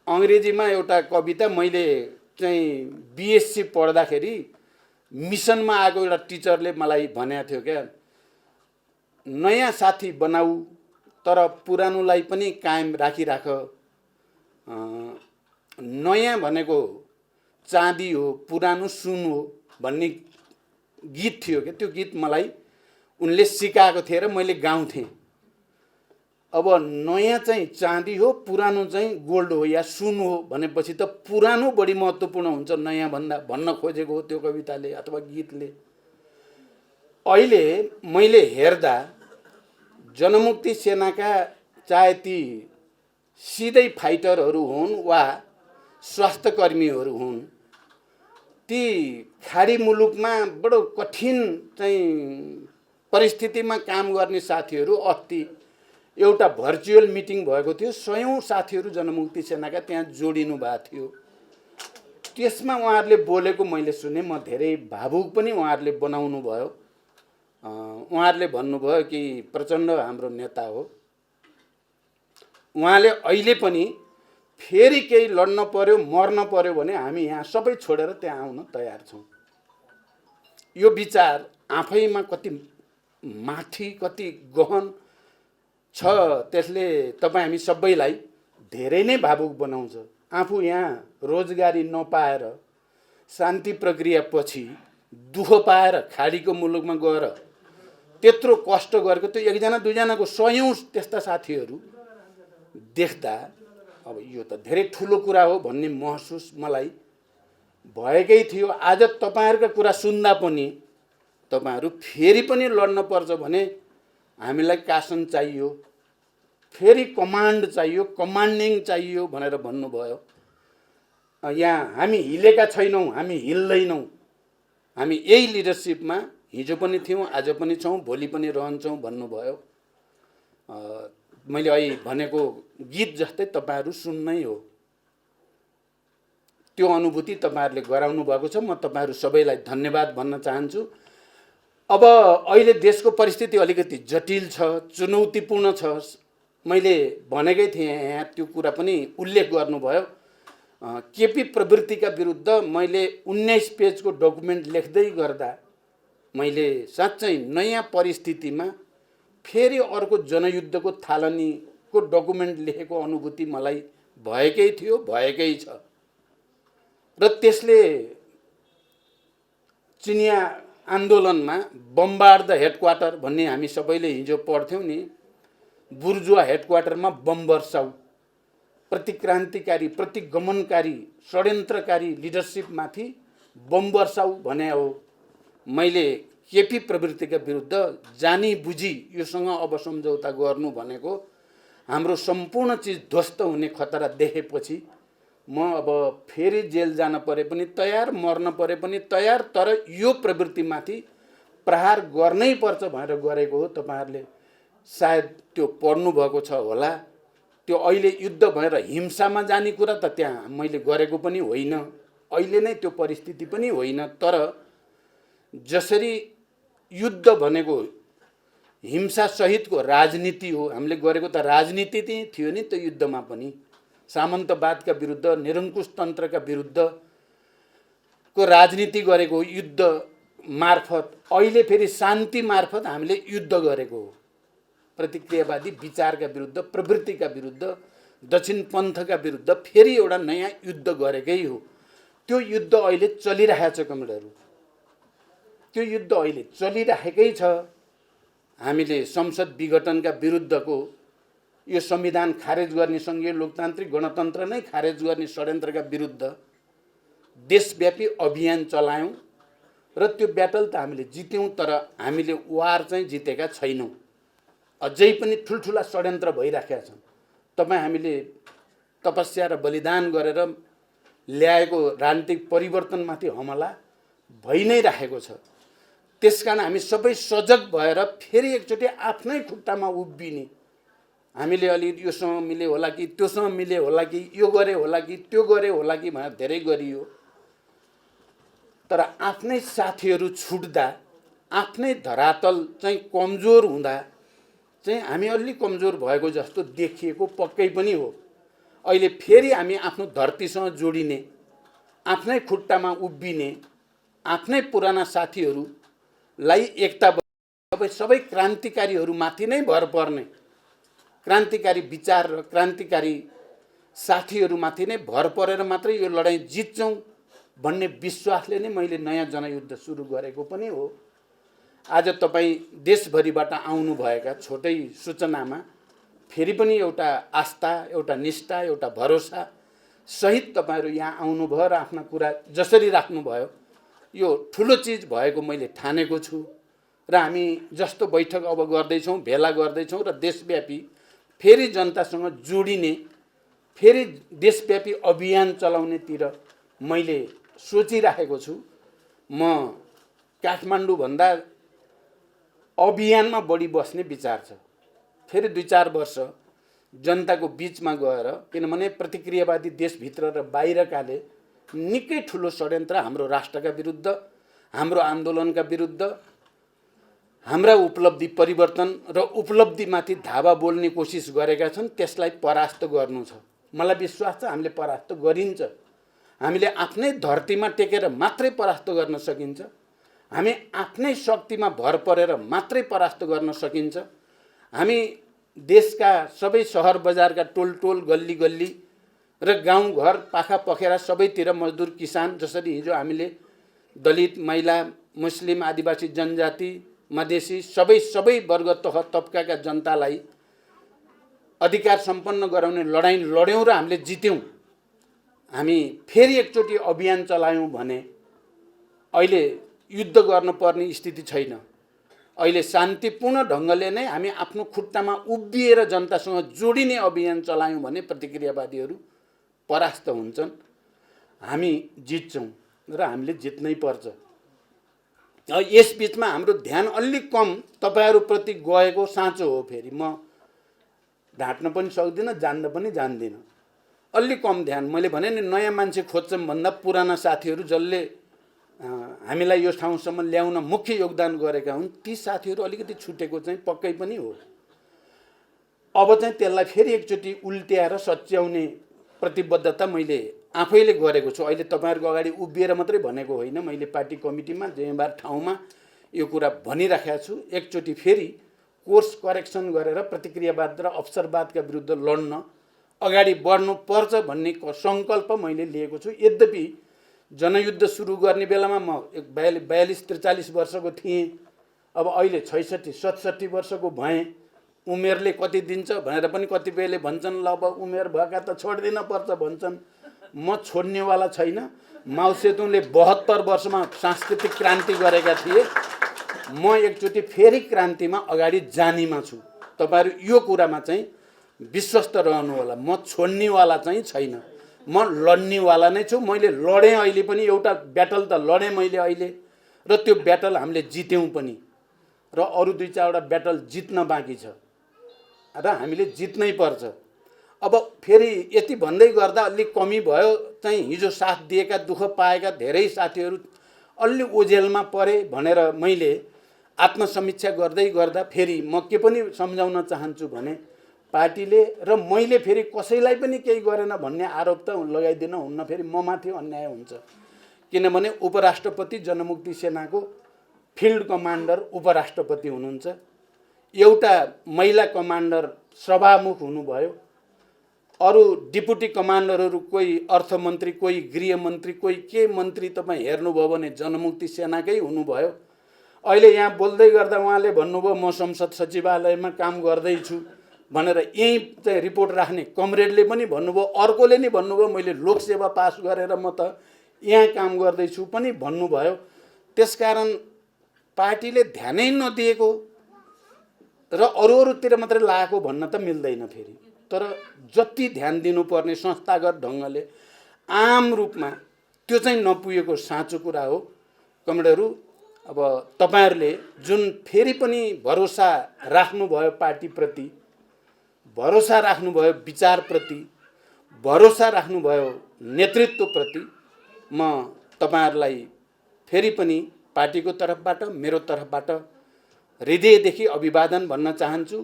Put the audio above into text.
अङ्ग्रेजीमा एउटा कविता मैले चाहिँ बिएससी पढ्दाखेरि मिसनमा आएको एउटा टिचरले मलाई भनेको थियो क्या, नयाँ साथी बनाऊ तर पुरानोलाई पनि कायम राखिराख। नयाँ भनेको चाँदी हो, पुरानो सुन हो भन्ने गीत थियो क्या। त्यो गीत मलाई उनले सिकाएको थिए र मैले गाउँथेँ। अब नयाँ चाहिँ चाँदी हो, पुरानो चाहिँ गोल्ड हो या सुन हो भनेपछि त पुरानो बढी महत्त्वपूर्ण हुन्छ नयाँ भन्दा, भन्न खोजेको हो त्यो कविताले अथवा गीतले। अहिले मैले हेर्दा जनमुक्ति सेनाका चाहे ती सिधै फाइटरहरू हुन् वा स्वास्थ्यकर्मीहरू हुन्, ती खाडी मुलुकमा बडो कठिन चाहिँ परिस्थितिमा काम गर्ने साथीहरू, अस्ति एउटा भर्चुअल मिटिङ भएको थियो, 100औं साथीहरू जनमुक्ति सेनाका त्यहाँ जोडिनु भएको थियो। त्यसमा उहाँहरूले बोलेको मैले सुने, म धेरै भावुक पनि उहाँहरूले बनाउनु भयो। उहाँहरूले भन्नुभयो कि प्रचण्ड हाम्रो नेता हो, उहाँले अहिले पनि फेरि केही लड्न पर्यो मर्न पर्यो भने हामी यहाँ सबै छोडेर त्यहाँ आउन तयार छौँ। यो विचार आफैमा कति माथि कति गहन छ, त्यसले तपाईँ हामी सबैलाई धेरै नै भावुक बनाउँछ। आफू यहाँ रोजगारी नपाएर शान्ति प्रक्रिया पछि दुःख पाएर खाडीको मुलुकमा गएर त्यत्रो कष्ट गरेको त्यो एकजना दुईजनाको 100औं त्यस्ता साथीहरू देख्दा अब यो त धेरै ठुलो कुरा हो भन्ने महसुस मलाई भएकै थियो। आज तपाईँहरूका कुरा सुन्दा पनि तपाईँहरू फेरि पनि लड्न पर्छ भने हामीलाई शासन चाहियो, फेरि कमान्ड चाहियो, कमान्डिङ चाहियो भनेर भन्नुभयो। यहाँ हामी हिलेका छैनौँ, हामी हिल्दैनौँ। हामी यही लिडरसिपमा हिजो पनि थियौँ, आज पनि छौँ, भोलि पनि रहन्छौँ भन्नुभयो। मैले अहिले भनेको गीत जस्तै तपाईँहरू सुन्नै हो। त्यो अनुभूति तपाईँहरूले गराउनु भएको छ। म तपाईँहरू सबैलाई धन्यवाद भन्न चाहन्छु। अब अहिले देशको परिस्थिति अलिकति जटिल छ, चुनौतीपूर्ण छ। मैले भनेकै थिएँ यहाँ, त्यो कुरा पनि उल्लेख गर्नुभयो। केपी प्रवृत्तिका विरुद्ध मैले 19 पेजको डकुमेन्ट लेख्दै गर्दा मैले साँच्चै नयाँ परिस्थितिमा फेरि अर्को जनयुद्धको थालनीको डकुमेन्ट लेखेको अनुभूति मलाई भएकै थियो, भएकै छ। र त्यसले चिनिया आन्दोलनमा बम्बार्ड द हेडक्वार्टर भन्ने हामी सबैले हिजो पढ्थ्यौँ नि, बुर्जुवा हेडक्वार्टरमा बम वर्षाउ, प्रतिक्रान्तिकारी, प्रतिगमनकारी, षड्यन्त्रकारी लिडरसिपमाथि बम वर्षाउ भने हो। मैले केपी प्रवृत्तिका विरुद्ध जानी बुझी योसँग अब सम्झौता गर्नु भनेको हाम्रो सम्पूर्ण चिज ध्वस्त हुने खतरा देखेपछि म अब फेरि जेल जान परे पनि तयार, मर्न परे पनि तयार, तर यो प्रवृत्तिमाथि प्रहार गर्नै पर्छ भनेर गरेको हो। तपाईँहरूले सायद त्यो पढ्नु भएको छ होला। त्यो अहिले युद्ध भएर हिंसामा जाने कुरा त त्यहाँ मैले गरेको पनि होइन, अहिले नै त्यो परिस्थिति पनि होइन। तर जसरी युद्ध भनेको हिंसा सहितको राजनीति हो, हामीले गरेको त राजनीति थियो नि त्यो युद्धमा पनि। सामन्तवादका विरुद्ध, निरङ्कुश तन्त्रका विरुद्धको राजनीति गरेको युद्ध मार्फत, अहिले फेरि शान्ति मार्फत हामीले युद्ध गरेको हो। प्रतिक्रियावादी विचारका विरुद्ध, प्रवृत्तिका विरुद्ध, दक्षिण पन्थका विरुद्ध फेरि एउटा नयाँ युद्ध गरेकै हो। त्यो युद्ध अहिले चलिरहेको छ कमरेडहरू, त्यो युद्ध अहिले चलिरहेकै छ। हामीले संसद विघटनका विरुद्धको यो संविधान खारेज गर्ने, सङ्घीय लोकतान्त्रिक गणतन्त्र नै खारेज गर्ने षड्यन्त्रका विरुद्ध देशव्यापी अभियान चलायौँ र त्यो ब्याटल त हामीले जित्यौँ, तर हामीले वार चाहिँ जितेका छैनौँ। अझै पनि ठुल्ठुला षड्यन्त्र भइराखेका छन्। तपाईँ हामीले तपस्या र बलिदान गरेर ल्याएको राजनीतिक परिवर्तनमाथि हमला भइ नै राखेको छ। त्यसकारण हामी सबै सजग भएर फेरि एकचोटि आफ्नै खुट्टामा उभिने, हामीले अलि योसँग मिले होला कि त्योसँग मिले होला कि यो गरे होला कि त्यो गरे होला कि भनेर धेरै गरियो, तर आफ्नै साथीहरू छुट्दा, आफ्नै धरातल चाहिँ कमजोर हुँदा चाहिँ हामी अलि कमजोर भएको जस्तो देखिएको पक्कै पनि हो। अहिले फेरि हामी आफ्नो धरतीसँग जोडिने, आफ्नै खुट्टामा उभिने, आफ्नै पुराना साथीहरूलाई एकता सबै क्रान्तिकारीहरूमाथि नै भर पर्ने, क्रान्तिकारी विचार र क्रान्तिकारी साथीहरूमाथि नै भर परेर मात्रै यो लडाईँ जित्छौँ भन्ने विश्वासले नै मैले नयाँ जनयुद्ध सुरु गरेको पनि हो। आज तपाईँ देशभरिबाट आउनुभएका छोटै सूचनामा फेरि पनि एउटा आस्था, एउटा निष्ठा, एउटा भरोसा सहित तपाईँहरू यहाँ आउनुभयो र आफ्ना कुरा जसरी राख्नुभयो, यो ठुलो चिज भएको मैले ठानेको छु र हामी जस्तो बैठक अब गर्दैछौँ, भेला गर्दैछौँ र देशव्यापी फेरि जनतासँग जोडिने, फेरि देशव्यापी अभियान चलाउनेतिर मैले सोचिराखेको छु। म काठमाडौँभन्दा अभियानमा बढी बस्ने विचार छ। फेरि 2-4 वर्ष जनताको बिचमा गएर, किनभने प्रतिक्रियावादी देशभित्र र बाहिरकाले निकै ठुलो षड्यन्त्र हाम्रो राष्ट्रका विरुद्ध, हाम्रो आन्दोलनका विरुद्ध, हाम्रा उपलब्धि परिवर्तन र उपलब्धिमाथि धावा बोल्ने कोसिस गरेका छन्। त्यसलाई परास्त गर्नु छ। मलाई विश्वास छ हामीले परास्त गरिन्छ। हामीले आफ्नै धरतीमा टेकेर मात्रै परास्त गर्न सकिन्छ। हामी आफ्नै शक्तिमा भर परेर मात्रै परास्त गर्न सकिन्छ। हामी देशका सबै सहर बजारका टोल टोल, गल्ली गल्ली र गाउँ घर, पाखा पखेरा सबैतिर मजदुर, किसान, जसरी हिजो हामीले दलित, महिला, मुस्लिम, आदिवासी जनजाति, मधेसी सबै वर्ग तह तबकाका जनतालाई अधिकार सम्पन्न गराउने लडाईँ लड्यौँ र हामीले जित्यौँ। हामी फेरि एकचोटि अभियान चलायौँ भने अहिले युद्ध गर्नुपर्ने स्थिति छैन। अहिले शान्तिपूर्ण ढङ्गले नै हामी आफ्नो खुट्टामा उभिएर जनतासँग जोडिने अभियान चलायौँ भने प्रतिक्रियावादीहरू परास्त हुन्छन्, हामी जित्छौँ र हामीले जित्नै पर्छ। यस बीचमा हाम्रो ध्यान अलिक कम तपाईहरुप्रति गएको साँचो हो। फेरि म ढाट्न पनि सक्दिनँ, जान्न पनि जान्दिनँ। अलिक कम ध्यान, मैले भने नि नयाँ मान्छे खोज्छौँ भन्दा पुराना साथीहरू जसले हामीलाई यो ठाउँसम्म ल्याउन मुख्य योगदान गरेका हुन्, ती साथीहरू अलिकति छुटेको चाहिँ पक्कै पनि हो। अब चाहिँ त्यसलाई फेरि एकचोटि उल्ट्याएर सच्याउने प्रतिबद्धता मैले आफैले गरेको छु। अहिले तपाईहरुको अगाडि उभिएर मात्रै भनेको होइन, मैले पार्टी कमिटीमा जिम्मेवार ठाउँमा यो कुरा भनिराखेको छु। एकचोटि फेरि कोर्स करेक्सन गरेर प्रतिक्रियावाद र अवसरवादका विरुद्ध लड्न अगाडि बढ्नु पर्छ भन्ने संकल्प मैले लिएको छु। यद्यपि जनयुद्ध सुरु गर्ने बेलामा म 42-43 वर्षको थिएँ। अब अहिले 66-67 वर्षको भएँ। उमेरले कति दिन्छ भनेर पनि कतिपयले भन्छन्, ल अब उमेर भएका त छोड्दिन पर्छ भन्छन्। म छोड्नेवाला छैन। माओ सेतुङले 72 वर्षमा सांस्कृतिक क्रान्ति गरेका थिए। म एकचोटि फेरि क्रान्तिमा अगाडि जानेमा छु। तपाईहरु यो कुरामा चाहिँ विश्वस्त रहनु होला। म छोड्नेवाला चाहिँ छैन, म लड्नेवाला नै छु। मैले लडेँ, अहिले पनि एउटा ब्याटल त लडेँ मैले अहिले, र त्यो ब्याटल हामीले जित्यौँ पनि, र अरु 2-4 ब्याटल जित्न बाँकी छ र हामीले जित्नै पर्छ। अब फेरि यति भन्दै गर्दा अलिक कमी भयो चाहिँ हिजो साथ दिएका, दुःख पाएका धेरै साथीहरू अलि ओझेलमा परे भनेर मैले आत्मसमीक्षा गर्दै गर्दा फेरि म के पनि सम्झाउन चाहन्छु भने पार्टीले र मैले फेरि कसैलाई पनि केही गरेन भन्ने आरोप त लगाइदिन हुन्न। फेरि म माथि अन्याय हुन्छ। किनभने उपराष्ट्रपति जनमुक्ति सेनाको फिल्ड कमान्डर उपराष्ट्रपति हुनुहुन्छ, एउटा महिला कमान्डर सभामुख हुनुभयो, अरु डिप्युटी कमान्डरहरू कोही अर्थमन्त्री, कोही गृहमन्त्री, कोही के मन्त्री तपाईँ हेर्नुभयो भने जनमुक्ति सेनाकै हुनुभयो। अहिले यहाँ बोल्दै गर्दा उहाँले भन्नुभयो म संसद सचिवालयमा काम गर्दैछु भनेर, यही चाहिँ रिपोर्ट राख्ने कमरेडले पनि भन्नुभयो, अर्कोले नि भन्नुभयो मैले लोकसेवा पास गरेर म त यहाँ काम गर्दैछु पनि भन्नुभयो। त्यसकारण पार्टीले ध्यानै नदिएको र अरूतिर मात्रै लागेको भन्न त मिल्दैन फेरि। तर जति ध्यान दिनुपर्ने संस्थागत ढङ्गले आम रूपमा त्यो चाहिँ नपुगेको साँचो कुरा हो। कमरेडहरू, अब तपाईहरुले जुन फेरि पनि भरोसा राख्नुभयो पार्टीप्रति, भरोसा राख्नुभयो विचारप्रति, भरोसा राख्नुभयो नेतृत्वप्रति, म तपाईहरुलाई फेरि पनि पार्टीको तर्फबाट, मेरो तर्फबाट हृदयदेखि अभिवादन भन्न चाहन्छु।